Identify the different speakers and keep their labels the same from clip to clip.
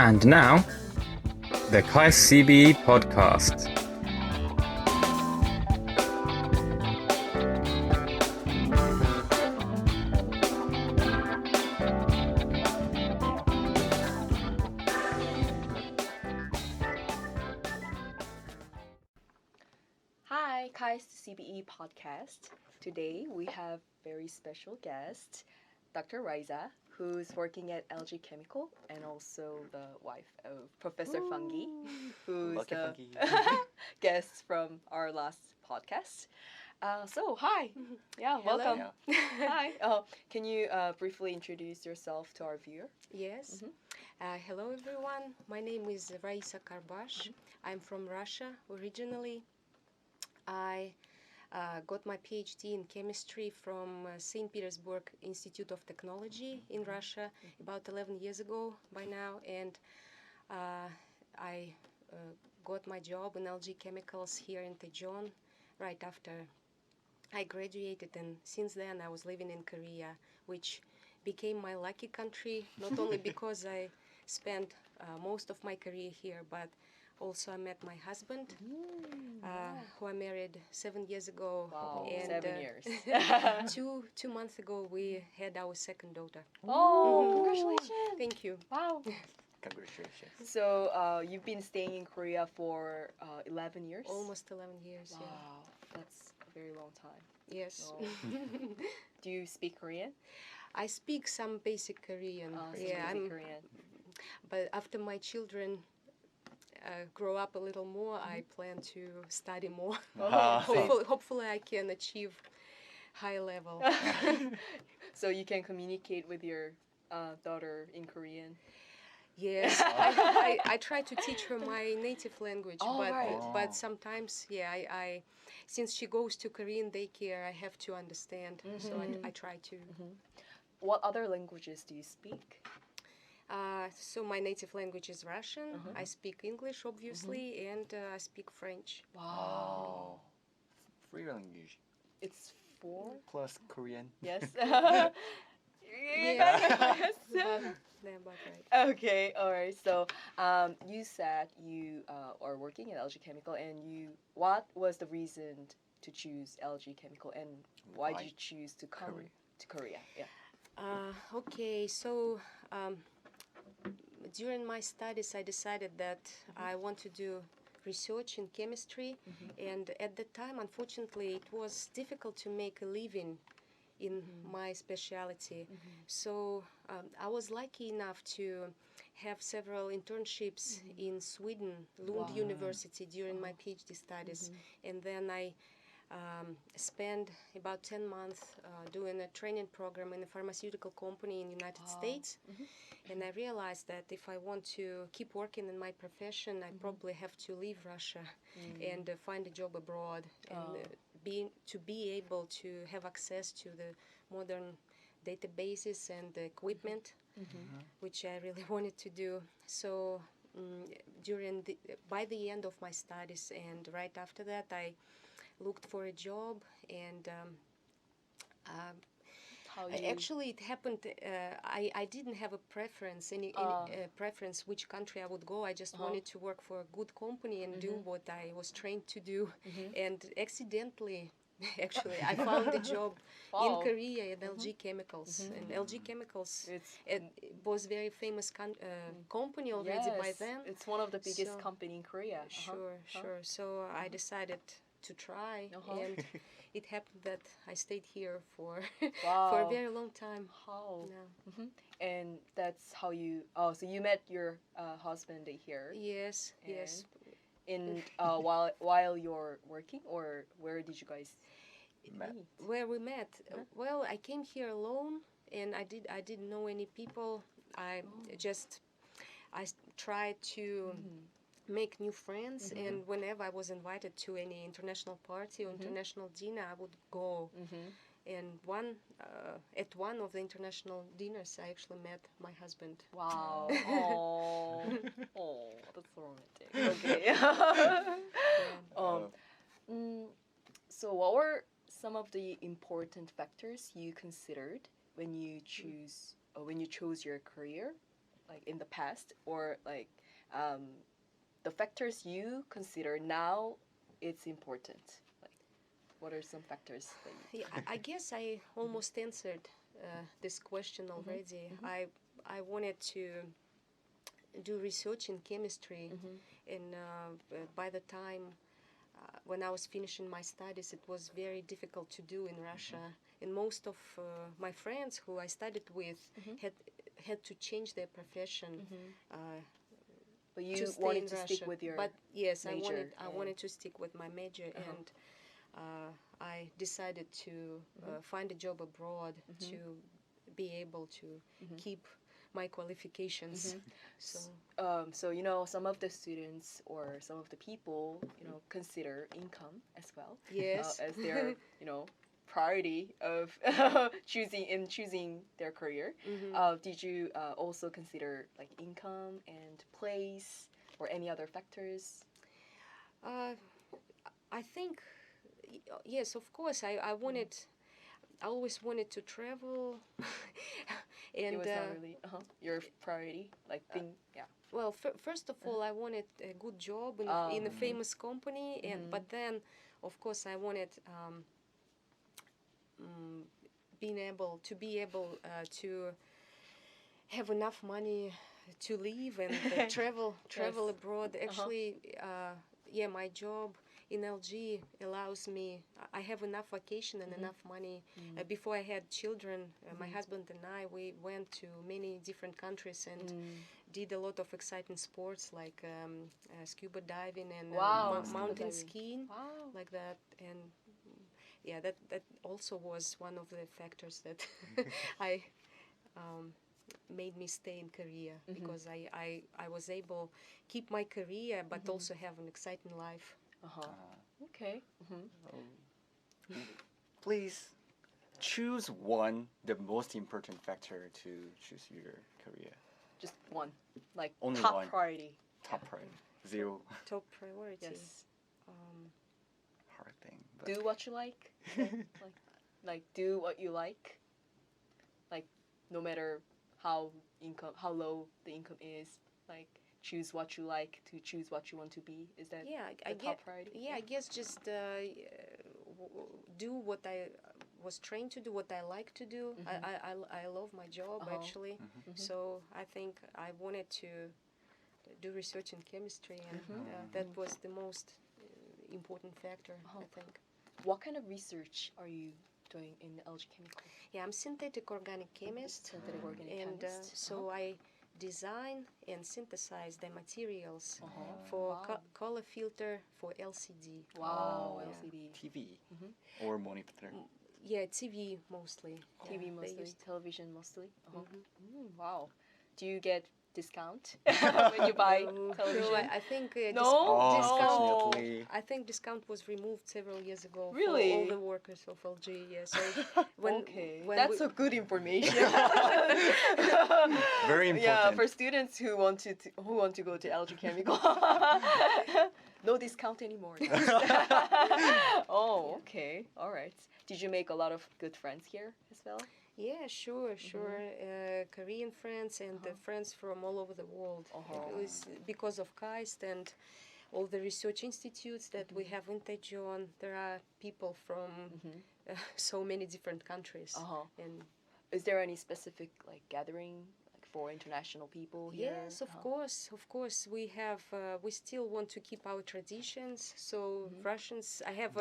Speaker 1: And now, the Kaist CBE Podcast.
Speaker 2: Hi, Kaist CBE Podcast. Today we have very special guest, Dr. Raisa, who's working at LG Chemical, and also the wife of Professor Fungi, who's
Speaker 3: Lucky
Speaker 2: the
Speaker 3: Fungi.
Speaker 2: guest from our last podcast. So, hi. Yeah,
Speaker 4: Hello.
Speaker 2: welcome. Hi. Can you briefly introduce yourself to our viewer?
Speaker 4: Yes. Hello, everyone. My name is Raisa. I'm from Russia originally. I got my PhD in chemistry from St. Petersburg Institute of Technology in Russia about 11 years ago by now, and I got my job in LG Chemicals here in Daejeon right after I graduated, and since then I was living in Korea, which became my lucky country, not only because I spent most of my career here, but also I met my husband, who I married 7 years ago.
Speaker 2: Wow,
Speaker 4: and
Speaker 2: 7 years.
Speaker 4: two months ago we had our second daughter.
Speaker 2: Oh, congratulations.
Speaker 4: Thank you.
Speaker 2: Wow.
Speaker 3: Congratulations.
Speaker 2: So you've been staying in Korea for 11 years?
Speaker 4: Almost 11 years.
Speaker 2: Wow, that's a very long time.
Speaker 4: Yeah. Yes.
Speaker 2: Oh. Do you speak Korean?
Speaker 4: I speak some basic Korean.
Speaker 2: Basic Korean.
Speaker 4: But after my children grow up a little more, I plan to study more. Hopefully I can achieve high level.
Speaker 2: So you can communicate with your daughter in Korean?
Speaker 4: Yes, I try to teach her my native language,
Speaker 2: Right.
Speaker 4: but sometimes, I since she goes to Korean daycare, I have to understand, so I try to.
Speaker 2: What other languages do you speak?
Speaker 4: So my native language is Russian. I speak English, obviously, and I speak French.
Speaker 3: Wow. 3 language.
Speaker 2: It's 4?
Speaker 3: Plus Korean.
Speaker 2: Yes.
Speaker 4: Yeah.
Speaker 2: Yes.
Speaker 4: They're about right.
Speaker 2: Okay, all right. So, you said you are working at LG Chemical, and what was the reason to choose LG Chemical, and why did you choose to come to Korea? Yeah.
Speaker 4: Okay, so during my studies, I decided that I want to do research in chemistry, and at that time, unfortunately, it was difficult to make a living in my specialty. So I was lucky enough to have several internships in Sweden, Lund University, during my PhD studies, and then I spent about 10 months doing a training program in a pharmaceutical company in the United States. And I realized that if I want to keep working in my profession, I probably have to leave Russia and find a job abroad, and be able to have access to the modern databases and the equipment, which I really wanted to do. So by the end of my studies and right after that, I looked for a job, and actually it happened. I didn't have a preference, any preference which country I would go. I just wanted to work for a good company and do what I was trained to do. And accidentally, actually, I found a job in Korea at LG Chemicals. And LG Chemicals, it was a very famous company already by then.
Speaker 2: It's one of the biggest company in Korea.
Speaker 4: Sure. So I decided to try, and it happened that I stayed here for for a very long time. Yeah.
Speaker 2: And that's how you. So you met your husband here.
Speaker 4: Yes.
Speaker 2: In while you're working, or where did you guys meet?
Speaker 4: Where we met? Well, I came here alone, and I didn't know any people. I tried to make new friends, and whenever I was invited to any international party or international dinner, I would go. And at one of the international dinners, I actually met my husband.
Speaker 2: Wow. Oh, that's romantic. Okay. So what were some of the important factors you considered when you chose your career? like in the past, or like the factors you consider now it's important? Like, what are some factors that you...
Speaker 4: Yeah, I guess I almost answered this question already. I wanted to do research in chemistry, and by the time when I was finishing my studies, it was very difficult to do in Russia. And most of my friends who I studied with had to change their profession.
Speaker 2: But you
Speaker 4: to stay
Speaker 2: wanted
Speaker 4: in
Speaker 2: to
Speaker 4: Russia.
Speaker 2: stick with your
Speaker 4: But yes,
Speaker 2: major
Speaker 4: I wanted to stick with my major, and I decided to find a job abroad to be able to keep my qualifications. So
Speaker 2: so you know, some of the students or some of the people, you know, consider income as well.
Speaker 4: Yes.
Speaker 2: As their, you know, priority of choosing their career. Did you also consider like income and place or any other factors?
Speaker 4: I think yes, of course. I wanted. I always wanted to travel, and
Speaker 2: It was not really your priority, like thing. Yeah.
Speaker 4: well, first of all, I wanted a good job in a famous company, and but then, of course, I wanted be able to have enough money to live and travel abroad. Actually, yeah, my job in LG allows me. I have enough vacation and enough money. Before I had children, my husband and I, we went to many different countries and did a lot of exciting sports like scuba diving and
Speaker 2: Scuba
Speaker 4: mountain
Speaker 2: diving.
Speaker 4: skiing,
Speaker 2: Wow.
Speaker 4: like that. And yeah, that also was one of the factors that I made me stay in Korea, because I was able keep my career but also have an exciting life.
Speaker 2: Okay.
Speaker 3: Please choose one, the most important factor to choose your career.
Speaker 2: Just one, like
Speaker 3: Only
Speaker 2: top
Speaker 3: one.
Speaker 2: priority.
Speaker 3: Top priority. Zero.
Speaker 4: Top priority.
Speaker 2: Yes.
Speaker 3: Hard thing. But
Speaker 2: Do what you like. like do what you like. Like no matter how low the income is, like choose what you like to choose what you want to be. Is that
Speaker 4: I
Speaker 2: the top priority?
Speaker 4: Yeah, I guess just do what I was trained to do, what I like to do. I love my job actually. So I think I wanted to do research in chemistry, and that was the most important factor, I think.
Speaker 2: What kind of research are you doing in LG Chemical?
Speaker 4: Yeah, I'm synthetic organic chemist,
Speaker 2: Synthetic organic
Speaker 4: and
Speaker 2: chemist.
Speaker 4: so I design and synthesize the materials for
Speaker 2: Wow.
Speaker 4: color filter for LCD.
Speaker 2: Wow,
Speaker 4: Yeah.
Speaker 2: LCD.
Speaker 3: TV or monitor.
Speaker 4: Yeah, TV mostly.
Speaker 2: TV
Speaker 4: Yeah, they
Speaker 2: mostly,
Speaker 4: used-
Speaker 2: television mostly. Wow. Do you get discount when you buy television?
Speaker 4: No, I think
Speaker 2: No?
Speaker 4: discount.
Speaker 3: Unfortunately.
Speaker 4: I think discount was removed several years ago
Speaker 2: Really?
Speaker 4: for all the workers of LG. Yeah, so
Speaker 2: Okay,
Speaker 4: when
Speaker 2: that's
Speaker 4: we-
Speaker 2: a good information.
Speaker 3: Very important.
Speaker 2: Yeah, for students who want to go to LG Chemical, no discount anymore. Oh, okay, all right. Did you make a lot of good friends here as well?
Speaker 4: Yeah, sure. Korean friends and friends from all over the world. It was because of Kaist and all the research institutes that we have in Daejeon. There are people from so many different countries. And
Speaker 2: Is there any specific like gathering like for international people here?
Speaker 4: yes, of course, we have. We still want to keep our traditions. So Russians, I have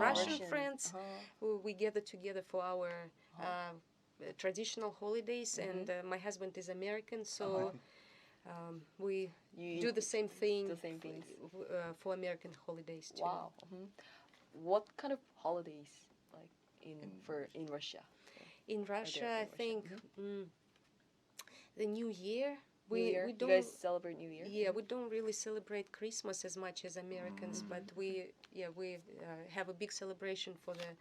Speaker 4: Russian friends who we gather together for our traditional holidays, and my husband is American, so we
Speaker 2: You
Speaker 4: do the same thing.
Speaker 2: the same things.
Speaker 4: For American holidays too.
Speaker 2: Wow. What kind of holidays like in Russia?
Speaker 4: In Russia, I
Speaker 2: in Russia?
Speaker 4: think the New Year.
Speaker 2: New Year?
Speaker 4: We don't.
Speaker 2: You guys celebrate New Year?
Speaker 4: Yeah, we don't really celebrate Christmas as much as Americans, but we have a big celebration for the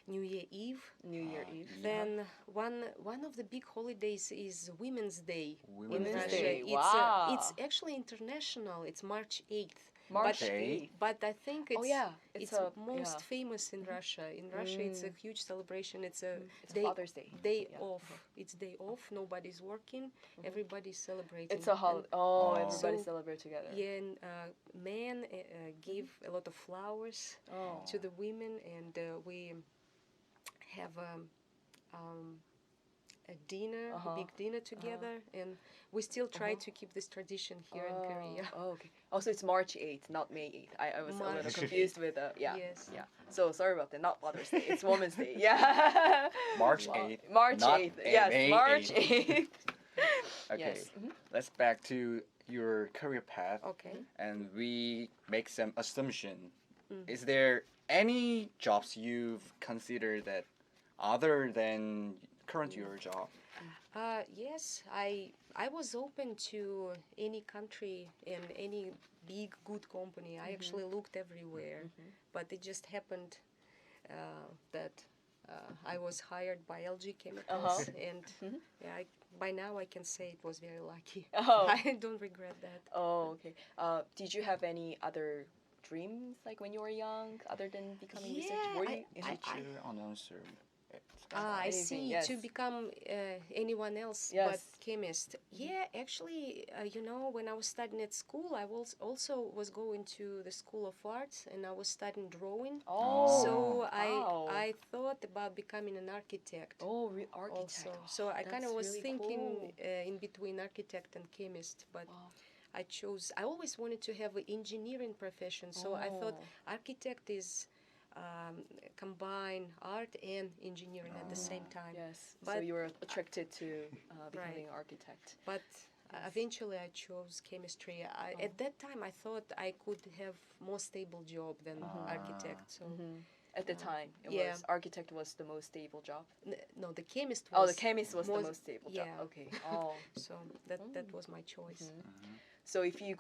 Speaker 4: New Year Eve.
Speaker 2: New Year Eve.
Speaker 4: Then one of the big holidays is Women's Day in
Speaker 3: Women's
Speaker 4: Russia.
Speaker 2: Day,
Speaker 4: It's
Speaker 2: wow.
Speaker 4: it's actually international. It's March 8th.
Speaker 2: March
Speaker 3: Okay.
Speaker 2: 8th.
Speaker 4: But I think it's
Speaker 2: Oh yeah,
Speaker 4: it's
Speaker 2: a
Speaker 4: most
Speaker 2: yeah.
Speaker 4: famous in Russia. In Russia, it's a huge celebration. It's a
Speaker 2: It's
Speaker 4: day,
Speaker 2: Father's Day.
Speaker 4: day
Speaker 2: Yeah.
Speaker 4: off. It's day off. Nobody's working. Everybody's celebrating.
Speaker 2: It's a holiday.
Speaker 4: And
Speaker 2: Oh,
Speaker 3: Oh.
Speaker 2: everybody
Speaker 4: So,
Speaker 2: celebrate together.
Speaker 4: yeah, and men give a lot of flowers
Speaker 2: Oh.
Speaker 4: to the women, and we have a dinner, a big dinner together, and we still try to keep this tradition here in Korea.
Speaker 2: Oh, okay. Oh, so it's March 8th, not May 8th. I was a little
Speaker 4: March
Speaker 2: confused with yeah.
Speaker 4: Yes.
Speaker 2: Yeah. So sorry about that. Not Father's Day. It's Women's Day. Yeah.
Speaker 3: March 8th.
Speaker 2: March
Speaker 3: not
Speaker 2: 8th. Yes,
Speaker 3: May
Speaker 2: March
Speaker 3: 8th.
Speaker 2: 8th.
Speaker 3: Okay,
Speaker 2: Yes.
Speaker 3: let's back to your career path,
Speaker 4: Okay.
Speaker 3: and we make some assumption. Is there any jobs you've considered that other than current your job?
Speaker 4: Yes, I was open to any country and any big good company. I actually looked everywhere, but it just happened that I was hired by LG Chemicals, and yeah, by now I can say it was very lucky.
Speaker 2: Oh.
Speaker 4: I don't regret that.
Speaker 2: Oh, okay. Did you have any other dreams like when you were young, other than becoming researcher?
Speaker 4: Yeah,
Speaker 2: Were
Speaker 4: I-
Speaker 2: you?
Speaker 4: I-
Speaker 3: Teacher, announcer.
Speaker 4: I
Speaker 2: Anything,
Speaker 4: see.
Speaker 2: yes.
Speaker 4: To become anyone else
Speaker 2: Yes.
Speaker 4: but chemist. Yeah, actually, when I was studying at school, I was also going to the School of Arts, and I was studying drawing.
Speaker 2: Oh.
Speaker 4: So
Speaker 2: wow.
Speaker 4: I thought about becoming an architect.
Speaker 2: Oh, architect.
Speaker 4: Also, so I kind of
Speaker 2: That's
Speaker 4: was
Speaker 2: really
Speaker 4: thinking
Speaker 2: cool.
Speaker 4: in between architect and chemist, but
Speaker 2: Wow.
Speaker 4: I always wanted to have an engineering profession, so I thought
Speaker 2: Oh.
Speaker 4: architect is combine art and engineering at the same time.
Speaker 2: Yes. So
Speaker 4: But-
Speaker 2: you were attracted to becoming an architect.
Speaker 4: But eventually I chose chemistry. At that time I thought I could have more stable job than architect. So
Speaker 2: At the time,
Speaker 4: Yeah.
Speaker 2: architect was the most stable job.
Speaker 4: no, the chemist was
Speaker 2: Oh, the chemist was the most stable job.
Speaker 4: yeah.
Speaker 2: Okay. Oh.
Speaker 4: So that was my choice.
Speaker 2: So if you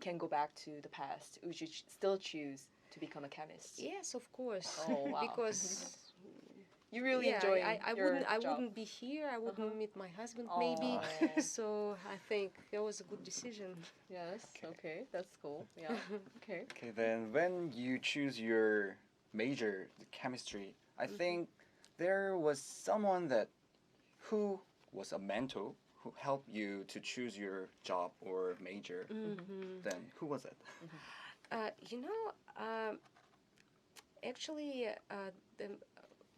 Speaker 2: can go back to the past, would you still choose to become a chemist?
Speaker 4: Yes, of course.
Speaker 2: Oh, wow.
Speaker 4: Because
Speaker 2: You really
Speaker 4: yeah,
Speaker 2: enjoy
Speaker 4: I
Speaker 2: your
Speaker 4: wouldn't
Speaker 2: job.
Speaker 4: wouldn't be here. I wouldn't meet my husband maybe.
Speaker 2: Aw.
Speaker 4: So I think that was a good decision.
Speaker 2: Yes. Okay. That's cool. Yeah. Okay.
Speaker 3: Okay, then when you choose your major, the chemistry, I think there was someone who was a mentor who helped you to choose your job or major. Then who was it?
Speaker 4: Actually,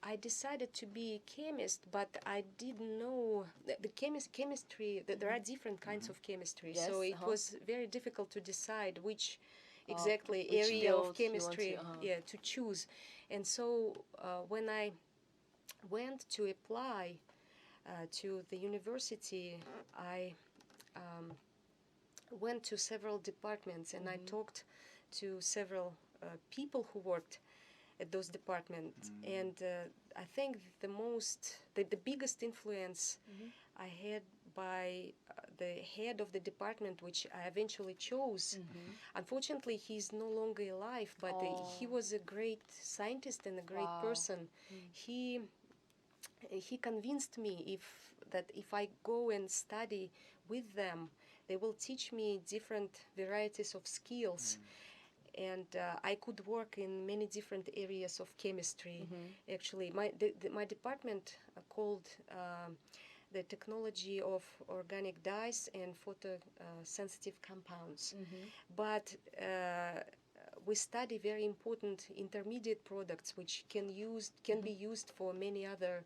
Speaker 4: I decided to be a chemist, but I didn't know the chemistry. That there are different kinds of chemistry,
Speaker 2: Yes,
Speaker 4: so it was very difficult to decide which exactly
Speaker 2: which
Speaker 4: area
Speaker 2: field
Speaker 4: of
Speaker 2: you want
Speaker 4: chemistry
Speaker 2: to,
Speaker 4: to choose. And so when I went to apply to the university, I went to several departments, and I talked to several people who worked at those departments, and I think the biggest influence I had by the head of the department, which I eventually chose. Unfortunately, he's no longer alive, but he was a great scientist and a great
Speaker 2: Wow.
Speaker 4: person. He convinced me that if I go and study with them, they will teach me different varieties of skills. And I could work in many different areas of chemistry. Actually, my department called the technology of organic dyes and photosensitive compounds. But we study very important intermediate products which can be used for many other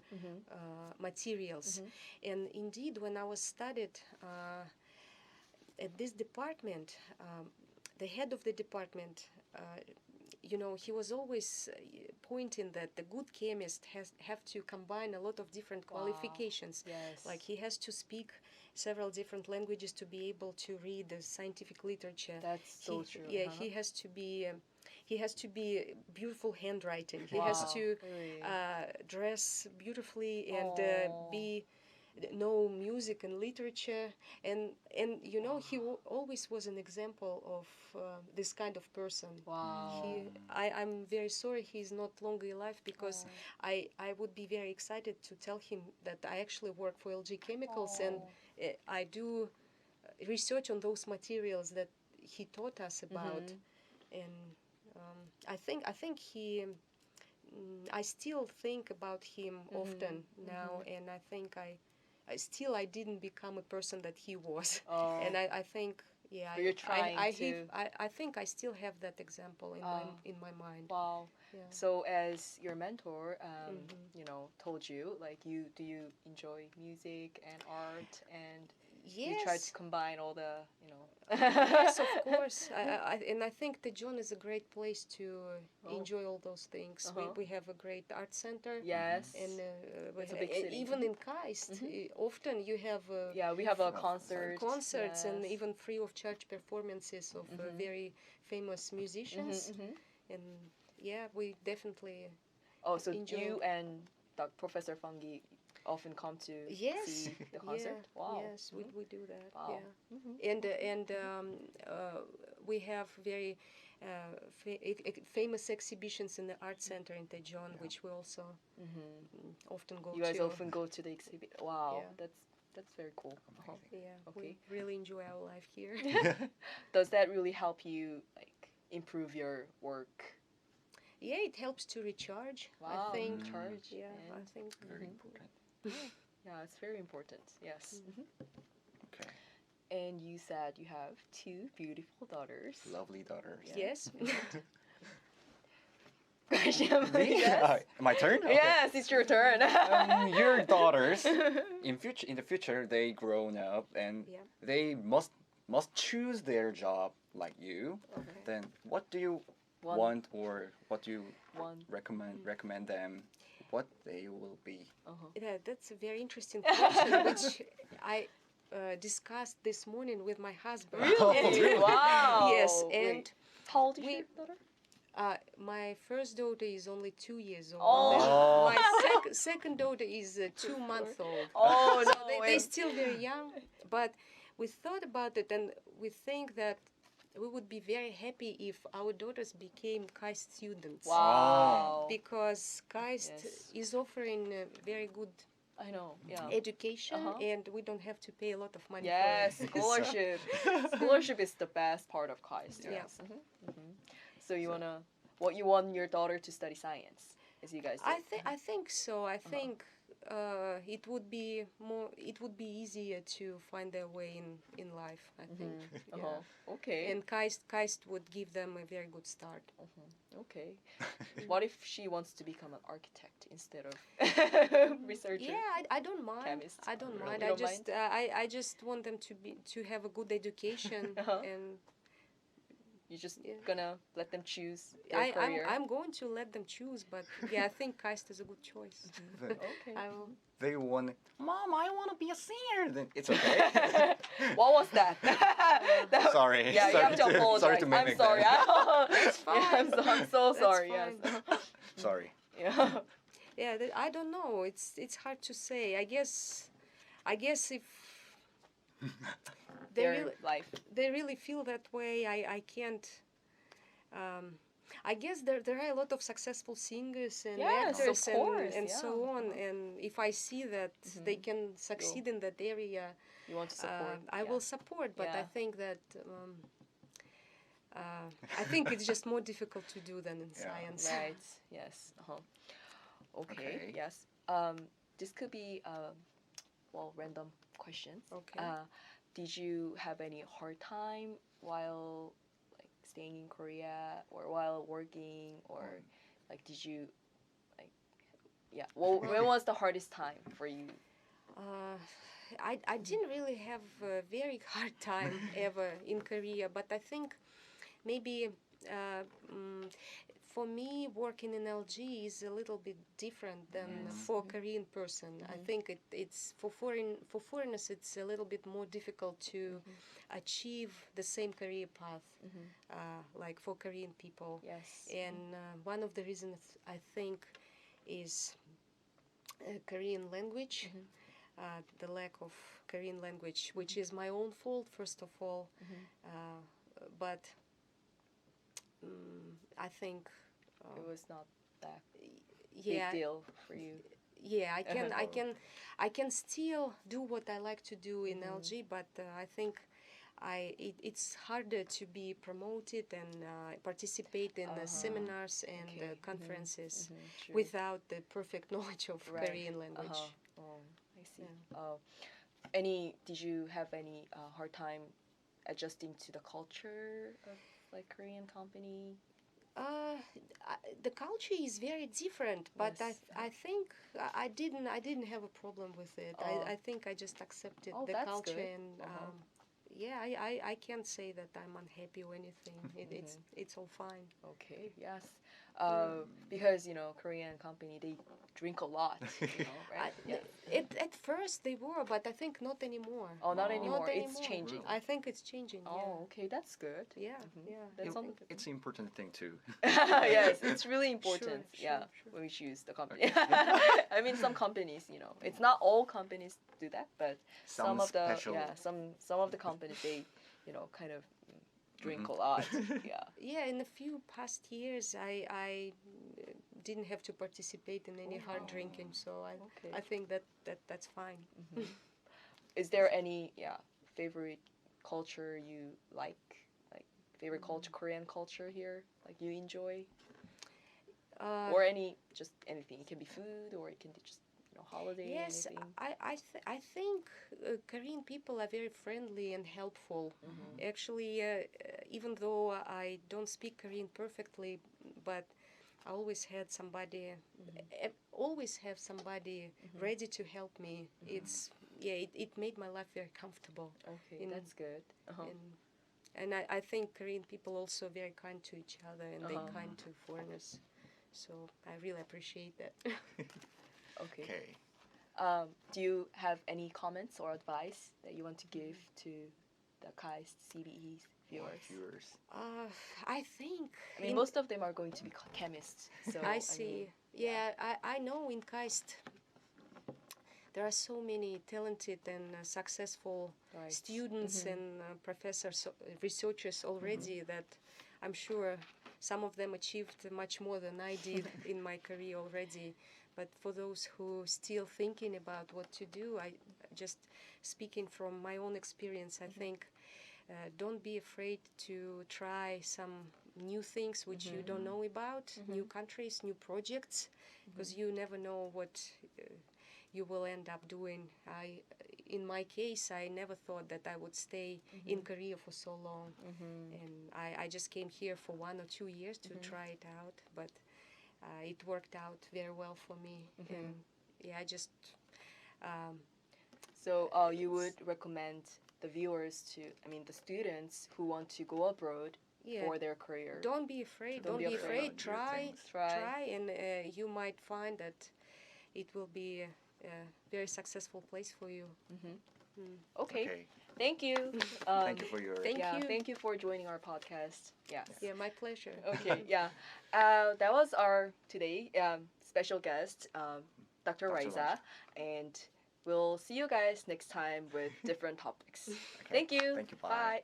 Speaker 4: materials. And indeed, when I was studied at this department, the head of the department, he was always pointing that the good chemist have to combine a lot of different qualifications.
Speaker 2: Yes.
Speaker 4: Like he has to speak several different languages to be able to read the scientific literature.
Speaker 2: That's so true.
Speaker 4: Yeah, he has to be beautiful handwriting. He has
Speaker 2: Wow,
Speaker 4: to
Speaker 2: really?
Speaker 4: dress beautifully and
Speaker 2: Aw.
Speaker 4: know music and literature, and he always was an example of this kind of person.
Speaker 2: Wow.
Speaker 4: I'm very sorry he's not longer alive, because I would be very excited to tell him that I actually work for LG Chemicals and I do research on those materials that he taught us about, and I think he. I still think about him often now, and I think I didn't become a person that he was,
Speaker 2: Oh.
Speaker 4: and I think
Speaker 2: But you're trying to.
Speaker 4: I think I still have that example in my mind.
Speaker 2: Wow.
Speaker 4: Yeah.
Speaker 2: So as your mentor, told you, like, do you enjoy music and art, and you try to
Speaker 4: Yes.
Speaker 2: combine all the,
Speaker 4: Yes, of course. I think the John is a great place to
Speaker 2: Oh.
Speaker 4: enjoy all those things.
Speaker 2: Uh-huh.
Speaker 4: We have a great art center.
Speaker 2: Yes.
Speaker 4: And
Speaker 2: It's a big city.
Speaker 4: even in Kaist, often you have
Speaker 2: Yeah, we have a concert.
Speaker 4: concerts and
Speaker 2: Yes.
Speaker 4: even free of charge performances of very famous musicians. And yeah, we definitely
Speaker 2: Oh, so
Speaker 4: enjoy.
Speaker 2: you and Professor Fungi often come to
Speaker 4: yes,
Speaker 2: see the concert?
Speaker 4: yeah,
Speaker 2: Wow.
Speaker 4: yes, we do that.
Speaker 2: Wow.
Speaker 4: Yeah, and we have very famous exhibitions in the art center in Tejon, which we also often go
Speaker 2: You guys
Speaker 4: to.
Speaker 2: often go to the exhibit. Wow,
Speaker 4: Yeah.
Speaker 2: that's very cool. Uh-huh.
Speaker 4: Yeah,
Speaker 2: Okay.
Speaker 4: we really enjoy our life here.
Speaker 2: Does that really help you like improve your work?
Speaker 4: Yeah, it helps to recharge.
Speaker 2: Wow,
Speaker 4: I think.
Speaker 2: recharge.
Speaker 4: Yeah, I
Speaker 2: And
Speaker 4: think.
Speaker 3: Very important.
Speaker 2: yeah, it's very important. Yes.
Speaker 3: Okay.
Speaker 2: And you said you have two beautiful daughters.
Speaker 3: Lovely daughters.
Speaker 4: Yes.
Speaker 2: Question,
Speaker 3: Me?
Speaker 2: yes.
Speaker 3: My turn? Okay.
Speaker 2: Yes, it's your turn.
Speaker 3: Your daughters in the future they grown up and
Speaker 4: Yeah.
Speaker 3: they must choose their job like you.
Speaker 2: Okay.
Speaker 3: Then what do you
Speaker 2: One.
Speaker 3: want, or what do you
Speaker 2: One.
Speaker 3: recommend them what they will be?
Speaker 4: Yeah, that's a very interesting question, which I discussed this morning with my husband.
Speaker 3: Really?
Speaker 2: Wow.
Speaker 4: Yes,
Speaker 2: Wait,
Speaker 4: and
Speaker 2: how old is
Speaker 4: we-
Speaker 2: your daughter?
Speaker 4: my first daughter is only 2 years old.
Speaker 2: Oh.
Speaker 4: And my second daughter is 2 months old.
Speaker 2: Oh
Speaker 4: So
Speaker 2: no!
Speaker 4: they're still very young, but we thought about it, and we think that we would be very happy if our daughters became Kaist students.
Speaker 2: Wow.
Speaker 4: Because Kaist
Speaker 2: Yes.
Speaker 4: is offering a very good
Speaker 2: I know. Yeah.
Speaker 4: education, and we don't have to pay a lot of money
Speaker 2: Yes,
Speaker 4: for it.
Speaker 2: scholarship. Scholarship is the best part of Kaist.
Speaker 4: Yeah.
Speaker 2: Yes. So what you want your daughter to study science, as you guys did.
Speaker 4: I think so. I think it would be easier to find their way in life. I think. Yeah.
Speaker 2: Okay.
Speaker 4: And Kaist would give them a very good start.
Speaker 2: Okay. What if she wants to become an architect instead of researcher?
Speaker 4: Yeah, I don't mind.
Speaker 2: Chemist.
Speaker 4: I don't
Speaker 2: Really?
Speaker 4: mind.
Speaker 2: You don't
Speaker 4: I just want them to have a good education and
Speaker 2: You're just
Speaker 4: Yeah.
Speaker 2: gonna let them choose their career.
Speaker 4: I'm going to let them choose, but yeah, I think Kaist is a good choice.
Speaker 2: Okay.
Speaker 4: I will.
Speaker 3: They want, Mom, I want to be a singer. Then it's okay.
Speaker 2: What was that?
Speaker 3: Sorry.
Speaker 2: Yeah, you have to apologize.
Speaker 3: Sorry to
Speaker 2: I'm
Speaker 3: mimic
Speaker 2: sorry.
Speaker 3: that.
Speaker 4: That's fine.
Speaker 2: Yeah, I'm so
Speaker 4: That's
Speaker 2: sorry.
Speaker 4: fine.
Speaker 2: Yes.
Speaker 3: Sorry.
Speaker 2: Yeah.
Speaker 4: Yeah, I don't know. It's hard to say. I guess if
Speaker 2: Their life.
Speaker 4: they really feel that way, I can't. I guess there are a lot of successful singers and
Speaker 2: Yes, of
Speaker 4: actors
Speaker 2: course,
Speaker 4: and so
Speaker 2: yeah.
Speaker 4: on. And if I see that they can succeed in that area,
Speaker 2: You want to support.
Speaker 4: I will support. But I
Speaker 2: Yeah.
Speaker 4: think that I think it's just more difficult to do than in
Speaker 3: Yeah.
Speaker 4: science.
Speaker 2: Right. Yes. Okay.
Speaker 3: Okay.
Speaker 2: Yes. This could be random questions.
Speaker 4: Okay.
Speaker 2: Did you have any hard time while like staying in Korea or while working, or like did you like well, when was the hardest time for you?
Speaker 4: I didn't really have a very hard time ever in Korea, but I think maybe for me working in LG is a little bit different than for a Korean person. I think it's for foreigners it's a little bit more difficult to achieve the same career path like for Korean people.
Speaker 2: Yes.
Speaker 4: And one of the reasons I think is Korean language. The lack of Korean language, which is my own fault, first of all, but I think
Speaker 2: It was not that
Speaker 4: yeah,
Speaker 2: big deal for you.
Speaker 4: yeah, I can still do what I like to do in LG, but I think it's harder to be promoted and participate in the seminars and
Speaker 2: Okay.
Speaker 4: conferences
Speaker 2: True.
Speaker 4: without the perfect knowledge of
Speaker 2: Right.
Speaker 4: Korean language.
Speaker 2: Oh, I see.
Speaker 4: Yeah.
Speaker 2: Did you have any hard time adjusting to the culture of like Korean company?
Speaker 4: The culture is very different, but
Speaker 2: Yes.
Speaker 4: I think I didn't have a problem with it.
Speaker 2: Oh.
Speaker 4: I think I just accepted
Speaker 2: Oh,
Speaker 4: the
Speaker 2: that's
Speaker 4: culture
Speaker 2: good.
Speaker 4: and
Speaker 2: Uh-huh.
Speaker 4: I can't say that I'm unhappy or anything. It's all fine.
Speaker 2: Okay, yes. Because Korean company they drink a lot, right?
Speaker 4: At first they were, but I think not anymore.
Speaker 2: Oh, not
Speaker 3: Oh.
Speaker 2: anymore.
Speaker 4: Not
Speaker 2: It's
Speaker 4: anymore.
Speaker 2: changing.
Speaker 4: I think it's changing.
Speaker 2: Oh, okay, that's good.
Speaker 4: Yeah,
Speaker 2: Mhm.
Speaker 4: yeah.
Speaker 2: That's
Speaker 4: I
Speaker 2: something.
Speaker 4: think
Speaker 3: It's an important thing too.
Speaker 2: Yes, it's really important.
Speaker 4: Sure,
Speaker 2: Yeah,
Speaker 4: sure.
Speaker 2: when we choose the company. I mean, some companies, it's not all companies do that, but some of the
Speaker 3: special.
Speaker 2: some of the companies they, kind of drink a lot. Yeah.
Speaker 4: Yeah, in a few past years, I didn't have to participate in any hard drinking, so
Speaker 2: Okay.
Speaker 4: I think that's fine.
Speaker 2: Is there any favorite culture you like favorite culture, Korean culture here, like you enjoy, or just anything? It can be food, or it can be just holiday.
Speaker 4: Yes,
Speaker 2: Anything.
Speaker 4: I think Korean people are very friendly and helpful. Actually, even though I don't speak Korean perfectly, but I always had somebody, always have somebody ready to help me. It made my life very comfortable.
Speaker 2: Okay, that's good.
Speaker 4: And I think Korean people also very kind to each other and they're kind to foreigners. So I really appreciate that.
Speaker 2: Okay.
Speaker 3: Okay.
Speaker 2: Do you have any comments or advice that you want to give to the Kaist CBE viewers?
Speaker 4: I think.
Speaker 2: I mean, most of them are going to be chemists. So
Speaker 4: I see. I know in Kaist there are so many talented and successful
Speaker 2: Right.
Speaker 4: students and professors, researchers already that I'm sure some of them achieved much more than I did in my career already. But for those who still thinking about what to do, I just speaking from my own experience, I think don't be afraid to try some new things which you don't know about, new countries, new projects, because you never know what you will end up doing. In my case, I never thought that I would stay in Korea for so long, and I just came here for 1 or 2 years to try it out, but it worked out very well for me, and I just.
Speaker 2: So you would recommend the viewers the students who want to go abroad for their career.
Speaker 4: Don't be afraid.
Speaker 2: Don't
Speaker 4: Don't
Speaker 2: be
Speaker 4: be
Speaker 2: afraid.
Speaker 4: afraid. Try,
Speaker 2: Try.
Speaker 4: and you might find that it will be a very successful place for you.
Speaker 2: Okay. Thank you.
Speaker 3: Thank you for your.
Speaker 4: Thank you.
Speaker 2: Thank you for joining our podcast. Yes.
Speaker 4: Yeah, my pleasure.
Speaker 2: Okay. Yeah. That was our today special guest, Dr. Raisa, and we'll see you guys next time with different topics.
Speaker 3: Okay.
Speaker 2: Thank you.
Speaker 3: Thank you. Bye.
Speaker 2: Bye.